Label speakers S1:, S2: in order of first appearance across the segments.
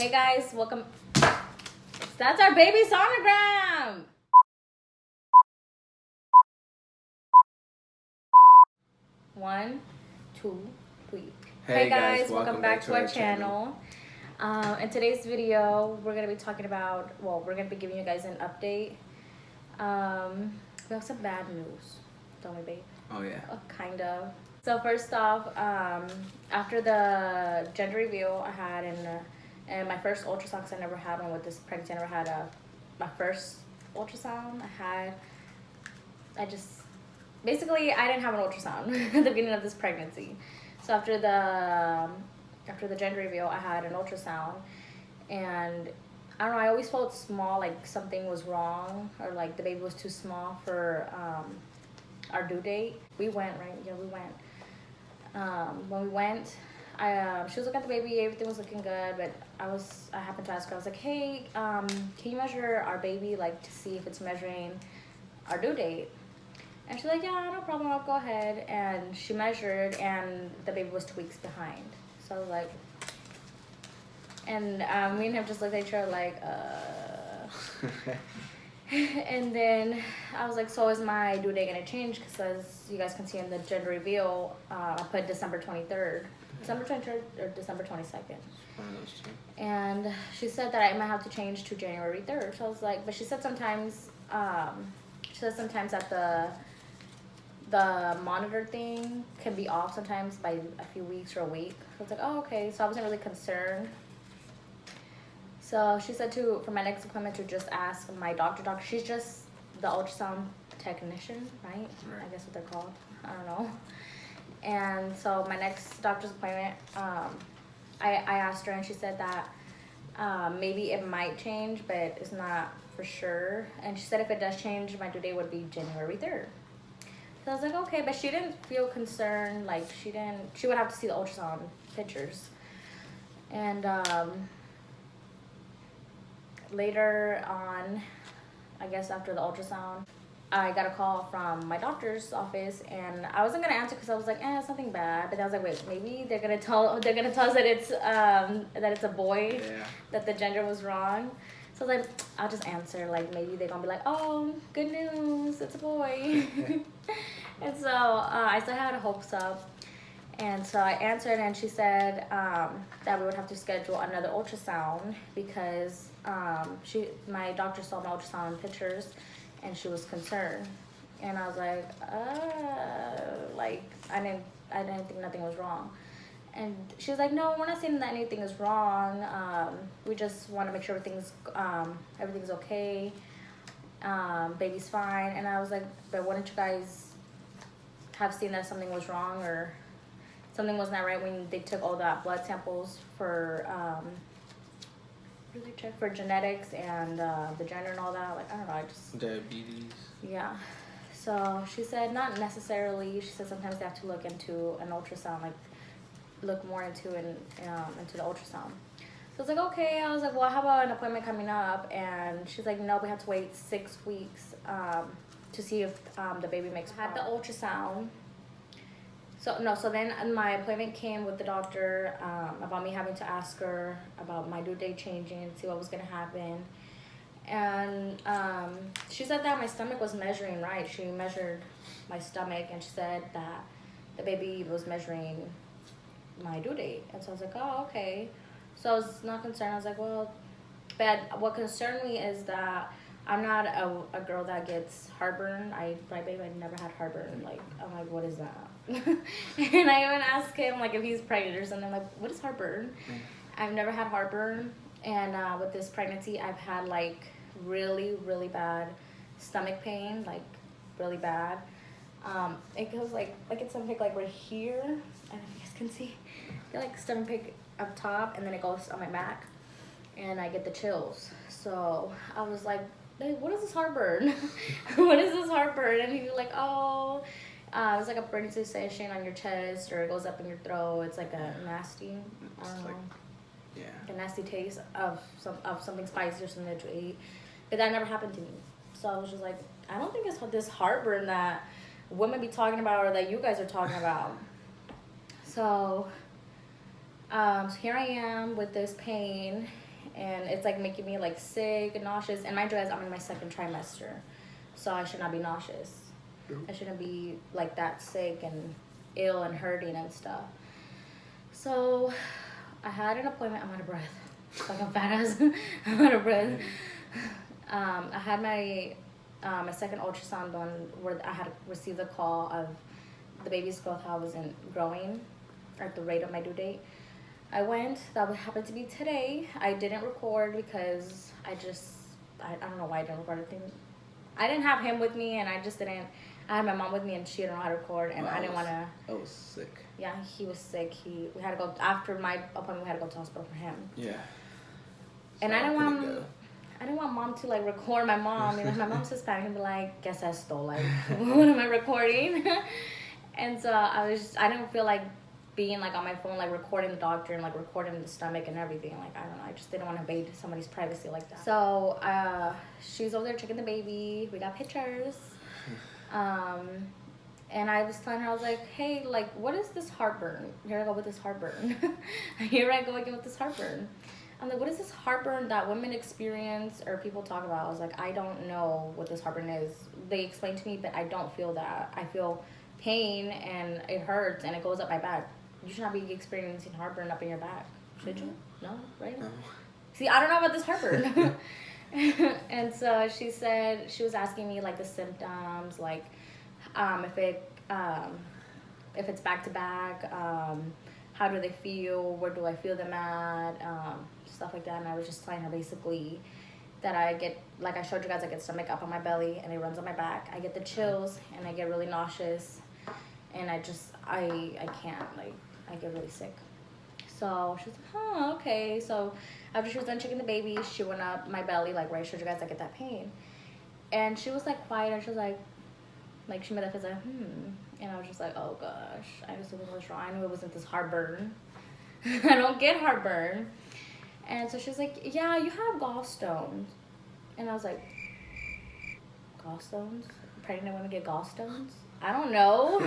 S1: Hey guys, welcome. That's our baby sonogram. One, two, three.
S2: Hey guys, welcome back to our
S1: channel. In today's video, we're gonna be talking about. Well, we're gonna be giving you guys an update. We have some bad news, don't we, babe?
S2: Oh yeah.
S1: Kind of. So first off, after the gender reveal I had and my first ultrasound, 'cause I never had one with this pregnancy. I never had my first ultrasound. Basically I didn't have an ultrasound at the beginning of this pregnancy. So after the gender reveal, I had an ultrasound, and I don't know. I always felt small, like something was wrong, or like the baby was too small for our due date. We went, right? Yeah, we went. When we went, she was looking at the baby. Everything was looking good, but I happened to ask her. I was like, "Hey, can you measure our baby, like, to see if it's measuring our due date?" And she's like, "Yeah, no problem. I'll go ahead." And she measured, and the baby was 2 weeks behind. So I was like, and me and him just looked at each other like, And then I was like, "So is my due date gonna change?" Because as you guys can see in the gender reveal, I put December 23rd. December 23rd or December 22nd.
S2: One of those two.
S1: And she said that I might have to change to January 3rd. So I was like, but she said sometimes that the monitor thing can be off sometimes by a few weeks or a week. So I was like, oh, okay. So I wasn't really concerned. So she said for my next appointment to just ask my doctor. She's just the ultrasound technician, right?
S2: Right.
S1: I guess what they're called. I don't know. And so my next doctor's appointment, I asked her, and she said that maybe it might change, but it's not for sure. And she said if it does change, my due date would be January 3rd. So I was like, okay, but she didn't feel concerned. Like she would have to see the ultrasound pictures. And later on, I guess after the ultrasound, I got a call from my doctor's office, and I wasn't gonna answer because I was like, it's nothing bad. But I was like, wait, maybe they're gonna tell us that it's a boy,
S2: Yeah.
S1: that the gender was wrong. So I was like, I'll just answer. Like maybe they're gonna be like, oh, good news, it's a boy. And so I still had hopes up. And so I answered, and she said that we would have to schedule another ultrasound because my doctor saw my ultrasound pictures, and she was concerned. And I was like, I didn't think nothing was wrong. And she was like, no, we're not saying that anything is wrong. We just want to make sure everything's okay. Baby's fine. And I was like, but wouldn't you guys have seen that something was wrong or something was not right when they took all that blood samples for what did they check for genetics and the gender and all that? Like I don't know, I just
S2: Diabetes.
S1: yeah. So she said not necessarily. She said sometimes they have to look into an ultrasound, like look more into the ultrasound. So I was like, okay. I was like, well, how about an appointment coming up? And she's like, no, we have to wait 6 weeks to see if the baby makes. I had the ultrasound. So then my appointment came with the doctor about me having to ask her about my due date changing and see what was going to happen. And she said that my stomach was measuring right. She measured my stomach, and she said that the baby was measuring my due date. And so I was like, oh, okay. So I was not concerned. I was like, well, but what concerned me is that I'm not a girl that gets heartburn. My baby never had heartburn. Like, I'm like, what is that? And I even asked him, like, if he's pregnant or something. I'm like, what is heartburn? I've never had heartburn. And with this pregnancy, I've had, like, really, really bad stomach pain. Like, really bad. It goes, like it's something, like, right here. I don't know if you guys can see. I get, like, stomach pain up top, and then it goes on my back. And I get the chills. So I was like, hey, what is this heartburn? What is this heartburn? And he was like, oh, it's like a burning sensation on your chest, or it goes up in your throat. It's like a nasty, I don't know, a nasty taste of something spicy or something that you ate. But that never happened to me. So I was just like, I don't think it's this heartburn that women be talking about or that you guys are talking about. So here I am with this pain, and it's like making me like sick and nauseous. And mind you guys, I'm in my second trimester, so I should not be nauseous. I shouldn't be like that sick and ill and hurting and stuff. So I had an appointment. I'm out of breath. Fucking fat ass. I'm out of breath. I had my second ultrasound done where I had received a call of the baby's growth, how it wasn't growing at the rate of my due date. I went. That would happen to be today. I didn't record because I don't know why I didn't record. I didn't have him with me, and I just didn't. I had my mom with me, and she didn't know how to record, and I didn't want to.
S2: I was sick.
S1: Yeah, he was sick. We had to go after my appointment. We had to go to the hospital for him.
S2: Yeah.
S1: And I didn't want mom to like record my mom. You know, my mom's Hispanic and be like, "Guess esto?" Like, what am I recording? And so I didn't feel like being like on my phone, like recording the doctor and like recording the stomach and everything. Like, I don't know. I just didn't want to invade somebody's privacy like that. So she's over there checking the baby. We got pictures. And I was telling her, I was like, hey, like, what is this heartburn? Here I go with this heartburn. Here I go again with this heartburn. I'm like, what is this heartburn that women experience or people talk about? I was like, I don't know what this heartburn is. They explained to me, but I don't feel that. I feel pain and it hurts and it goes up my back. You should not be experiencing heartburn up in your back. Should you? No, right? No. See, I don't know about this heartburn. And so she said, she was asking me like the symptoms, like if it's back to back, how do they feel, where do I feel them at, stuff like that. And I was just telling her basically that I get, like I showed you guys, I get stomach up on my belly and it runs on my back. I get the chills and I get really nauseous and I can't, like, I get really sick. So she's like, huh, okay. So after she was done checking the baby, she went up my belly, like where I showed you guys I get that pain. And she was like quiet and she was like she made that face like, And I was just like, oh gosh, I knew something was wrong. I knew it wasn't this heartburn. I don't get heartburn. And so she's like, yeah, you have gallstones. And I was like, gallstones? Pregnant women get gallstones? I don't know.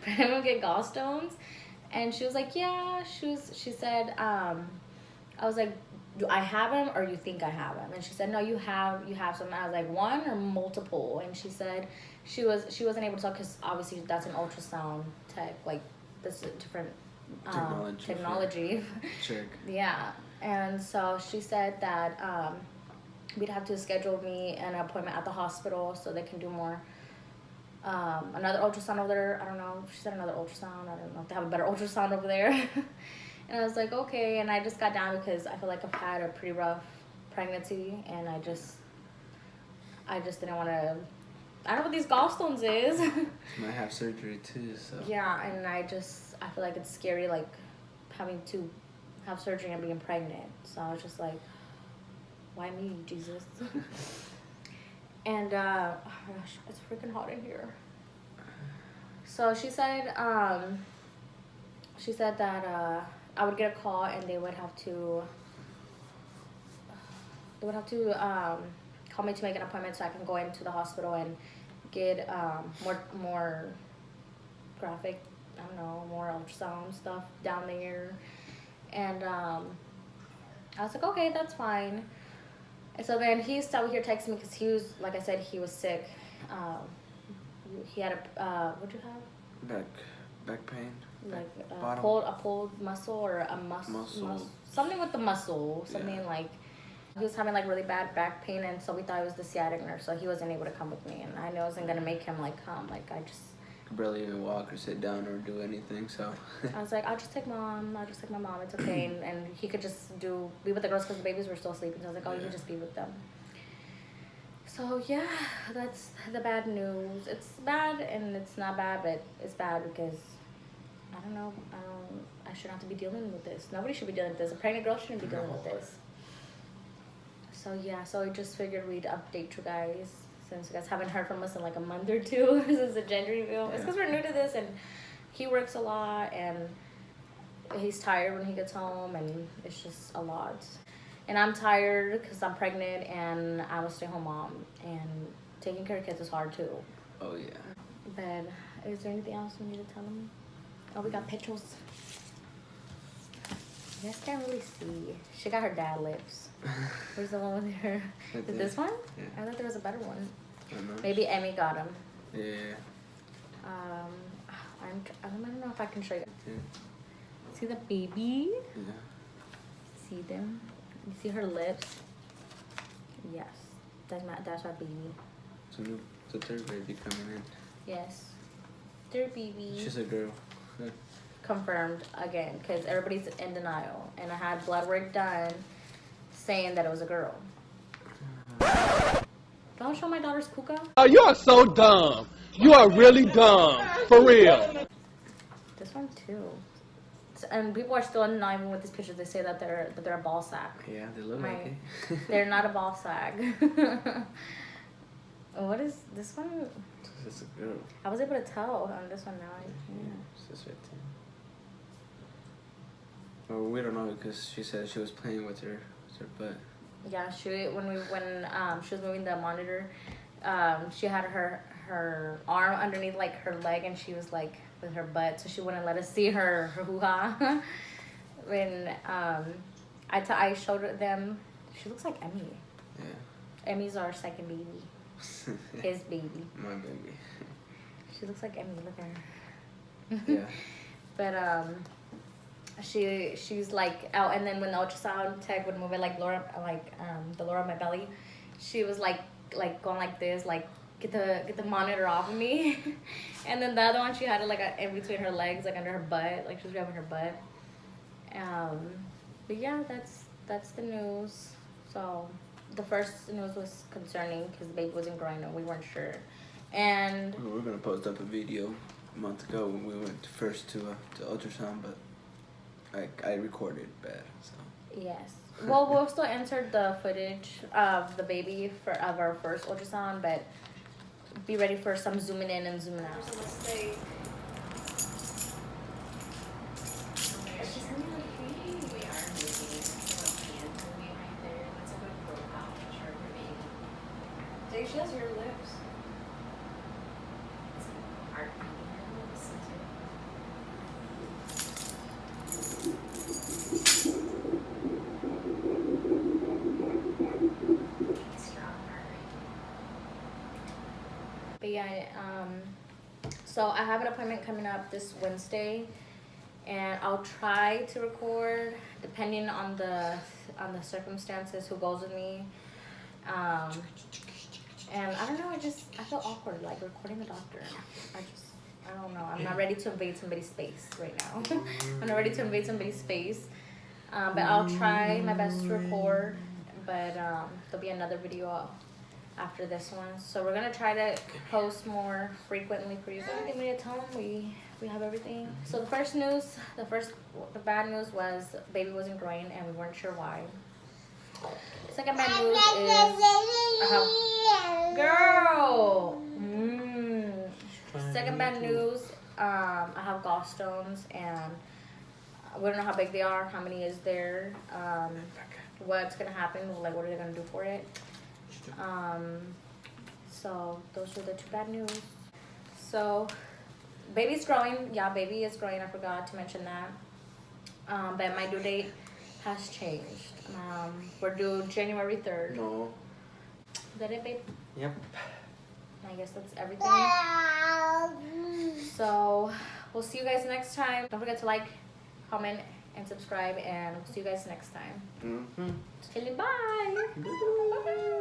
S1: Pregnant women get gallstones? And she was like, yeah. She said, I was like, do I have them or you think I have them? And she said, no, you have some. And I was like, one or multiple? And she said she wasn't able to tell because obviously that's an ultrasound tech, like this is different technology.
S2: Check.
S1: Yeah. And so she said that we'd have to schedule me an appointment at the hospital so they can do more. Another ultrasound over there. I don't know. She said another ultrasound. I don't know if they have a better ultrasound over there. And I was like, okay. And I just got down because I feel like I've had a pretty rough pregnancy, and I just didn't want to. I don't know what these gallstones is.
S2: Might have surgery too, so.
S1: Yeah, and I feel like it's scary, like having to have surgery and being pregnant. So I was just like, why me, Jesus? And oh my gosh, it's freaking hot in here. So she said that I would get a call and they would have to call me to make an appointment so I can go into the hospital and get more graphic, I don't know, more ultrasound stuff down there. And I was like, okay, that's fine. And so then he's out here texting me because he was, like I said, he was sick. He had what'd you have?
S2: Back pain.
S1: Like a pulled muscle or a muscle. Something with the muscle. Something like, he was having like really bad back pain, and so we thought it was the sciatic nerve, so he wasn't able to come with me, and I knew I wasn't gonna make him like come. Like I just
S2: barely even walk or sit down or do anything, so.
S1: I was like, I'll just take my mom, it's okay. And he could just be with the girls because the babies were still sleeping. So I was like, oh, you can just be with them. So yeah, that's the bad news. It's bad and it's not bad, but it's bad because I don't know, I shouldn't have to be dealing with this. Nobody should be dealing with this. A pregnant girl shouldn't be dealing with this. So yeah, so I just figured we'd update you guys. Since you guys haven't heard from us in like a month or two since the gender reveal. It's because we're new to this, and he works a lot, and he's tired when he gets home, and it's just a lot. And I'm tired because I'm pregnant, and I'm a stay-home mom, and taking care of kids is hard too.
S2: Oh yeah.
S1: But is there anything else we need to tell them? Oh, we got pictures. You guys can't really see. She got her dad lips. Where's the one with her?
S2: Right
S1: Is
S2: there.
S1: this one?
S2: Yeah.
S1: I thought there was a better one.
S2: I don't know.
S1: Maybe Emmy got him.
S2: Yeah.
S1: I don't know if I can show you.
S2: Yeah.
S1: See the baby?
S2: Yeah.
S1: See them? You see her lips? Yes. That's my baby.
S2: It's a third baby coming in.
S1: Yes. Third baby.
S2: She's a girl.
S1: Confirmed again, because everybody's in denial. And I had blood work done saying that it was a girl. Don't show my daughter's kuka.
S3: Oh, you are so dumb. You are really dumb. For real.
S1: This one too. And people are still in denial even with these pictures. They say that they're a ball sack.
S2: Yeah, they look like it.
S1: They're not a ball sack. What is this one?
S2: It's a girl.
S1: I was able to tell on this one now. I can't.
S2: It's this right there. Well, we don't know because she said she was playing with her butt.
S1: Yeah, when she was moving the monitor, she had her arm underneath like her leg, and she was like with her butt, so she wouldn't let us see her hoo-ha. When I showed them, she looks like Emmy.
S2: Yeah.
S1: Emmy's our second baby. His baby.
S2: My baby.
S1: She looks like Emmy. Look at her.
S2: Yeah.
S1: But she's like out, and then when the ultrasound tech would move it the lower of my belly, she was like going like this, like get the monitor off of me. And then the other one, she had it like in between her legs, like under her butt, like she was grabbing her butt. But yeah, that's the news. So the first news was concerning because the baby wasn't growing and we weren't sure. And
S2: We were gonna post up a video a month ago when we went first to ultrasound, but I recorded bad, so.
S1: yes. Well, we'll still insert the footage of the baby of our first ultrasound, but be ready for some zooming in and zooming out. So let's say. She has your lips. But yeah, so I have an appointment coming up this Wednesday, and I'll try to record depending on the circumstances, who goes with me. And I don't know, I feel awkward like recording the doctor. I don't know. I'm not ready to invade somebody's space right now. I'm not ready to invade somebody's space. But I'll try my best to record. But there'll be another video after this one. So we're gonna try to post more frequently for you guys. Give me a tell them we have everything. So the bad news was baby wasn't growing and we weren't sure why. Second bad news is girl. Second bad news, I have gallstones and we don't know how big they are, how many is there, what's gonna happen, like what are they gonna do for it. So those are the two bad news. So baby's growing. Yeah, baby is growing. I forgot to mention that. But my due date has changed. We're due January 3rd.
S2: No.
S1: Is that it, babe?
S2: Yep.
S1: I guess that's everything. So we'll see you guys next time. Don't forget to like, comment, and subscribe, and we'll see you guys next time.
S2: Mm-hmm.
S1: Bye. Bye.